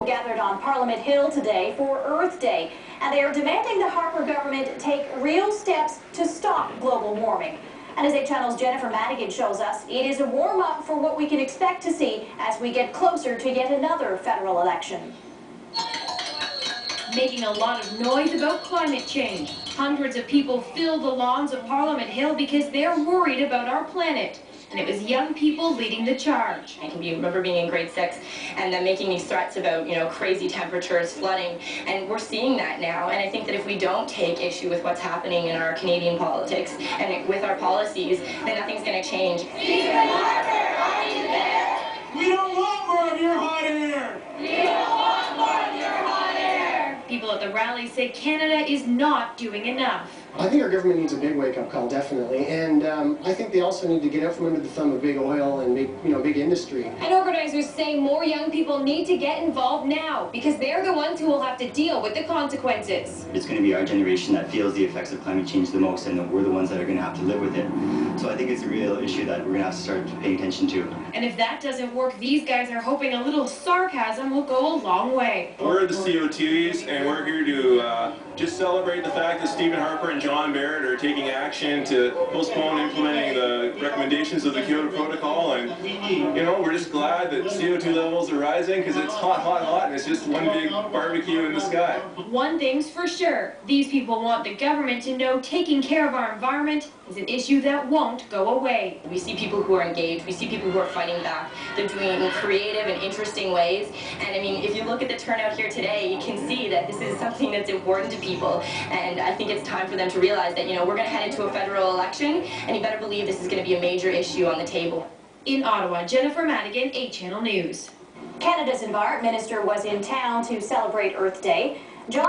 gathered on Parliament Hill today for Earth Day, and they are demanding the Harper government take real steps to stop global warming. And as 8 Channel's Jennifer Madigan shows us, it is a warm-up for what we can expect to see as we get closer to yet another federal election. Making a lot of noise about climate change. Hundreds of people fill the lawns of Parliament Hill because they're worried about our planet. And it was young people leading the charge. I can remember being in grade 6 and them making these threats about, crazy temperatures, flooding, and we're seeing that now. And I think that if we don't take issue with what's happening in our Canadian politics and with our policies, then nothing's going to change. Stephen Harper, are you there? We don't want more of your hot air! We don't want more of your hot air! People at the rally say Canada is not doing enough. I think our government needs a big wake-up call, definitely, and I think they also need to get out from under the thumb of big oil and big industry. And organizers say more young people need to get involved now because they're the ones who will have to deal with the consequences. It's going to be our generation that feels the effects of climate change the most, and we're the ones that are going to have to live with it. So I think it's a real issue that we're going to have to start paying attention to. And if that doesn't work, these guys are hoping a little sarcasm will go a long way. We're the CO2ies, and we're here to just celebrate the fact that Stephen Harper and John Barrett are taking action to postpone implementing the recommendations of the Kyoto Protocol, and we're just glad that CO2 levels are rising because it's hot, hot, hot, and it's just one big barbecue in the sky. One thing's for sure, these people want the government to know taking care of our environment is an issue that won't go away. We see people who are engaged, we see people who are fighting back. They're doing creative and interesting ways, and I mean, if you look at the turnout here today, you can see that this is something that's important to people, and I think it's time for them to realize that, we're going to head into a federal election, and you better believe this is going to be a major issue on the table. In Ottawa, Jennifer Madigan, 8 Channel News. Canada's Environment Minister was in town to celebrate Earth Day. John